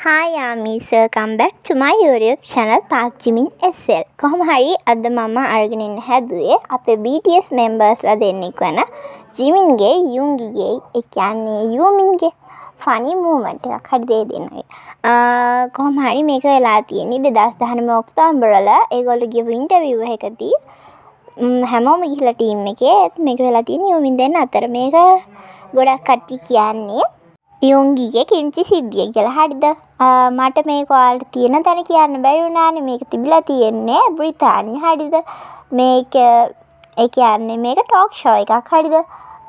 Hi, Amis. Welcome back to my YouTube channel Park Jimin SL. කොහොම හරි අද මම අරගෙන ඉන්න හැදුවේ අපේ BTS members ලා දෙන්නෙක් වෙන ජිමින්ගේ යුන්ගිගේ ඒ කියන්නේ යූමින්ගේ funny moment එකක් හරි දෙය දෙන්නගේ. කොහොම හරි මේක වෙලා තියෙන්නේ 2019 ඔක්තෝබර් වල ඒගොල්ලෝ ගිහපු ඉන්ටර්විව් එකකදී හැමෝම ගිහලා ටීම් එකේ මේක වෙලා තියෙන්නේ යූමින් දෙන්න අතර. මේක ගොඩක් කට්ටිය කියන්නේ යුන්ගිගේ කිම්චි සිද්ධිය කියලා. හරිද? මට මේක ඔයාලට තියෙන තැන කියන්න බැරි වුණානේ. මේක තිබිලා තියෙන්නේ බ්‍රිතාන්‍ය. හරිද? මේක ඒ කියන්නේ මේක ටෝක් ෂෝ එකක්. හරිද?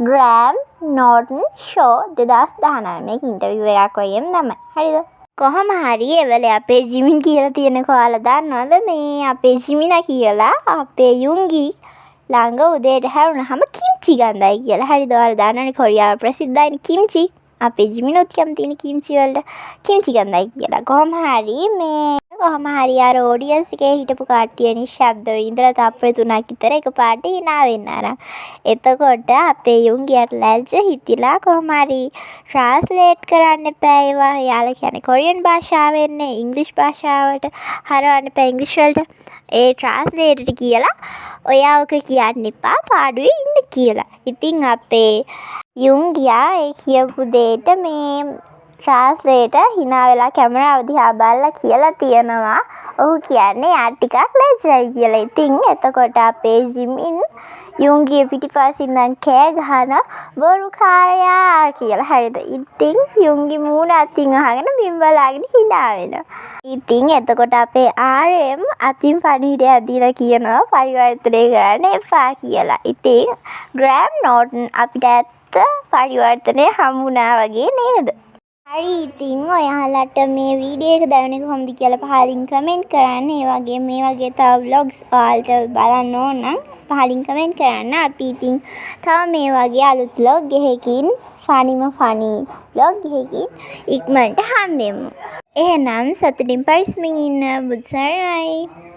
ග්‍රෑම් නෝටන් ෂෝ 2019 මේක ඉන්ටර්විව් එකක් වගේම තමයි. හරිද? කොහොම හරි එවලේ අපේ ජිමින් කියලා තියෙනක ඔයාලා දන්නවද? මේ අපේ ජිමිනා කියලා අපේ යුන්ගි ළඟ උදේට හැරුණාම කිම්චි ගඳයි කියලා. හරිද? ඔයාලා දන්නවනේ කොරියාව ප්‍රසිද්ධයිනේ කිම්චි. අපේ ජිමිනුත් කැමතිනේ කිම්චි වලට කිම්චි ගඳයි කියලා. කොහොම හරි අර ඔඩියන්ස් එකේ හිටපු කට්ටිය නිශ්ශබ්දව ඉඳලා තප්පර 3ක් විතර එකපාරට hina වෙන්න අරන්. එතකොට අපේ යුන්ගියට ලැජ්ජ හිතිලා කොහොම හරි ට්‍රාන්ස්ලේට් කරන්න එපා ඒවා. යාලා කියන්නේ කොරියන් භාෂාවෙන්නේ ඉංග්‍රීසි භාෂාවට හරවන්න එපා ඉංග්‍රීසි වලට. ඒ ට්‍රාන්ස්ලේටර්ට කියලා ඔයා ඔක කියන්න එපා පාඩුවේ ඉන්න කියලා. ඉතින් අපේ යුන්ගියා ඒ කියපු දෙයට මේ ට්‍රාන්ස්ලේටර් hina වෙලා කැමරාව දිහා බලලා කියලා තියෙනවා. ඔහු කියන්නේ යා ටිකක් ලැජ්ජයි කියලා. ඉතින් එතකොට අපේ ජිමින් යුන්ගිය පිටිපස්සින් ඉඳන් කෑ ගහන බොරුකාරයා කියලා. හරිද? ඉතින් යුන්ගි මූණ අතින් අහගෙන බිම් බලාගෙන hina වෙනවා. ඉතින් එතකොට අපේ RM අතින් පණිවිඩයක් දීලා කියනවා පරිවර්තනය කරන්න එපා කියලා. ඉතින් ග්‍රෑම් නෝටන් අපිට ඇත්ත පරිවර්තනය හම්බුණා වගේ නේද? හරි ඉතින් ඔයාලට මේ වීඩියෝ එක දැනුනේ කොහොමද කියලා පහලින් කමෙන්ට් කරන්න. ඒ වගේම මේ වගේ තව vlogs ඔයාලට බලන්න ඕන නම් පහලින් කමෙන්ට් කරන්න. අපි ඉතින් තව මේ වගේ අලුත් vlog එකකින් funny vlog එකකින් ඉක්මනට හම්බෙමු. එහෙනම් සතුටින් පරිස්සමින් ඉන්න. බුදු සරණයි.